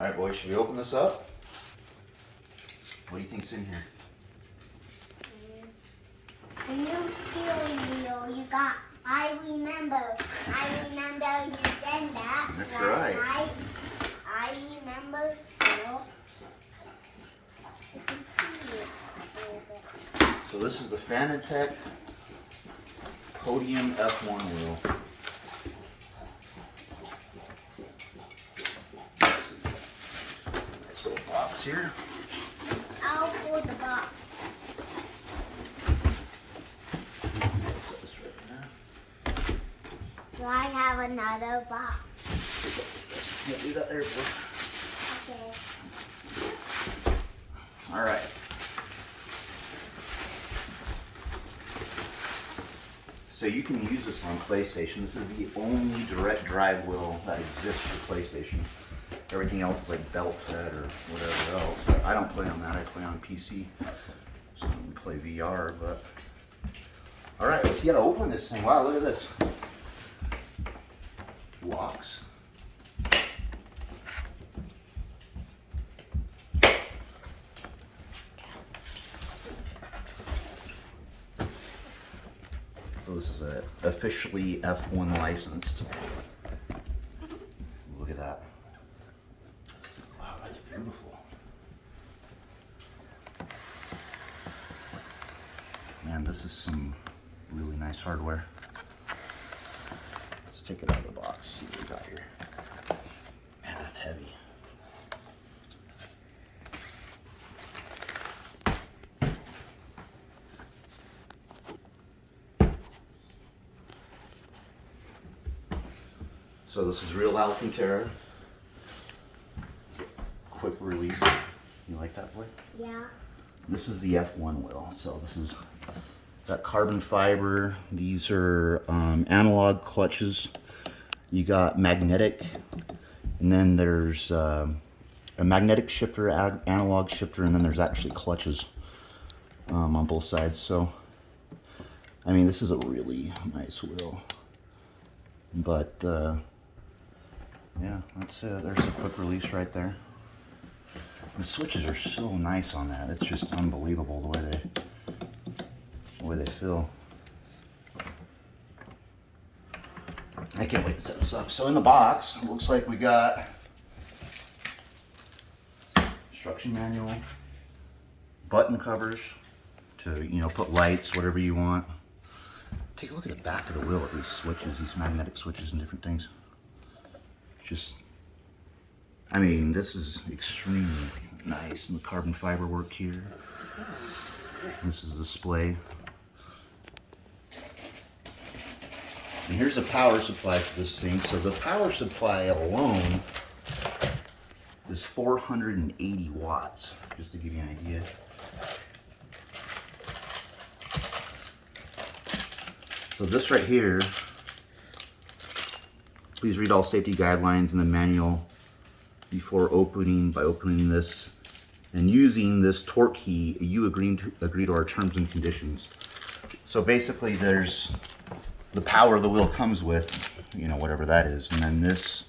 Alright boys, should we open this up? What do you think's in here? The new steering wheel you got. I remember you said that. That's right. I remember still. I can see it a little bit. So this is the Fanatec Podium F1 wheel. Nice little box here. I'll pull the box. Set this right there. Do I have another box? Can't do that there, boy. Okay. Alright. So you can use this on PlayStation. This is the only direct drive wheel that exists for PlayStation. Everything else is like belt fed or whatever else. But I don't play on that. I play on PC. So we play VR. But alright, let's see how to open this thing. Wow, look at this. Locks. So this is a officially F1 licensed. Look at that. Wow, that's beautiful. Man, this is some really nice hardware. Let's take it out of the box, see what we got here. Man, that's heavy. So this is real Alcantara. Quick release. You like that, boy? Yeah. This is the F1 wheel. So this is got carbon fiber. These are analog clutches. You got magnetic, and then there's a magnetic shifter, analog shifter, and then there's actually clutches on both sides. So, I mean, this is a really nice wheel. But yeah, that's it. There's a quick release right there. The switches are so nice on that. It's just unbelievable the way they feel. I can't wait to set this up. So in the box, it looks like we got instruction manual, button covers to, you know, put lights, whatever you want. Take a look at the back of the wheel with these switches, these magnetic switches and different things. Just, I mean, this is extremely nice. And the carbon fiber work here. This is the display. And here's a power supply for this thing. So the power supply alone is 480 watts, just to give you an idea. So this right here, please read all safety guidelines in the manual before opening. By opening this and using this torque key, you agree to our terms and conditions. So basically there's the power the wheel comes with, you know, whatever that is, and then this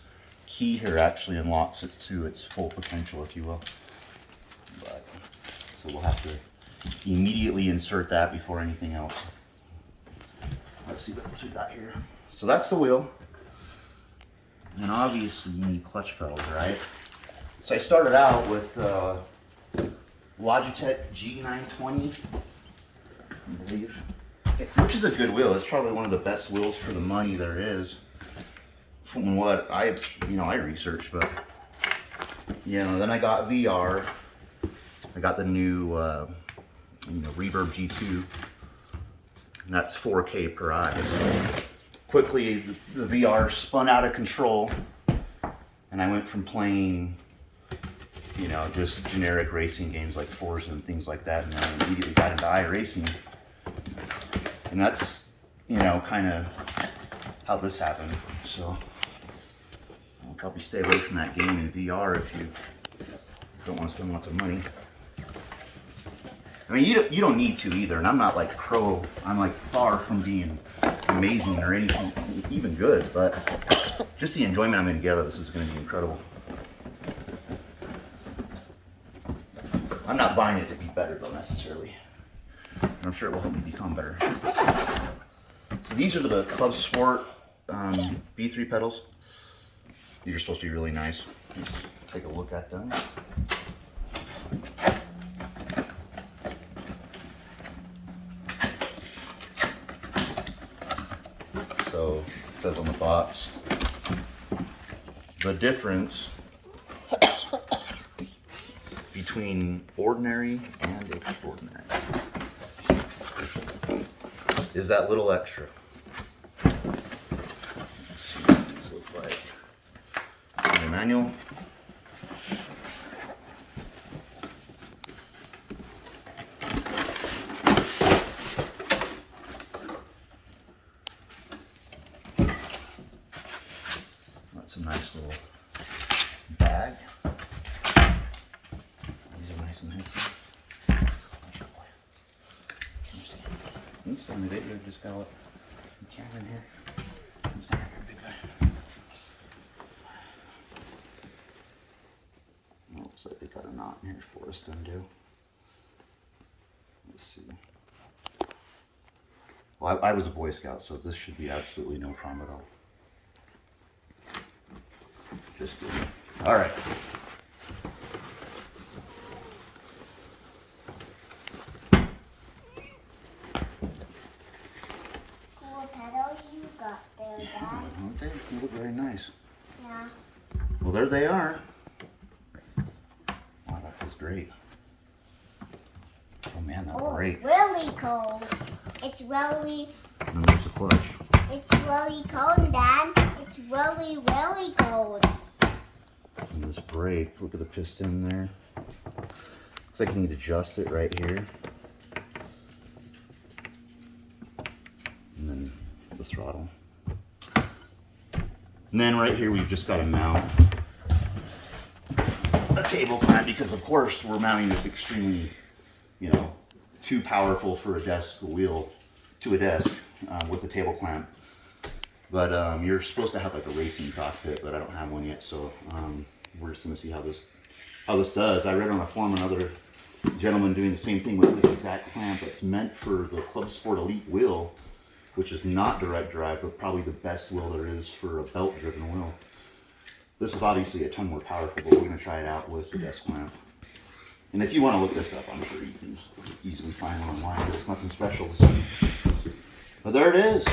key here actually unlocks it to its full potential, if you will. But, so we'll have to immediately insert that before anything else. Let's see what else we got here. So that's the wheel. And obviously you need clutch pedals, right? So I started out with Logitech G920, I believe, which is a good wheel. It's probably one of the best wheels for the money there is, from what I researched. But you know, then I got VR. I got the new Reverb G2. And that's 4K per eye. So quickly, the VR spun out of control, and I went from playing, you know, just generic racing games like Forza and things like that, and I immediately got into iRacing. And that's, you know, kind of how this happened. So I'll probably stay away from that game in VR if you don't want to spend lots of money. I mean, you don't need to either, and I'm not like pro. I'm like far from being amazing or anything, even good, but just the enjoyment I'm going to get out of this is going to be incredible. I'm not buying it to be better though necessarily. And I'm sure it will help me become better. So these are the Club Sport B3 pedals. These are supposed to be really nice. Let's take a look at them. So it says on the box, the difference between ordinary and extraordinary is that little extra. Let's see what these look like. The manual. That's a nice little bag. These are nice and heavy. Watch out, boy. Can you see? Can you stand the video? Just got a camera in here. Come stand here, big guy. Well, looks like they got a knot in here for us to undo. Let's see. Well, I was a Boy Scout, so this should be absolutely no problem at all. Just kidding. All right. Cool pedals you got there, Dad. Okay, they look very nice. Yeah. Well, there they are. Wow, that feels great. Oh man, that Oh, brake. really cold. It's really, And then there's the clutch. it's really cold, Dad. It's really, really cold. And this brake, look at the piston there. Looks like you need to adjust it right here. And then the throttle. And then right here we've just got to mount a table clamp because of course we're mounting this extremely, you know, too powerful for a desk wheel to a desk with a table clamp. But you're supposed to have like a racing cockpit, but I don't have one yet, so we're just gonna see how this does. I read on a forum another gentleman doing the same thing with this exact clamp that's meant for the Club Sport Elite wheel, which is not direct drive, but probably the best wheel there is for a belt-driven wheel. This is obviously a ton more powerful, but we're gonna try it out with the desk clamp. And if you want to look this up, I'm sure you can easily find it online. There's nothing special to see. But there it is.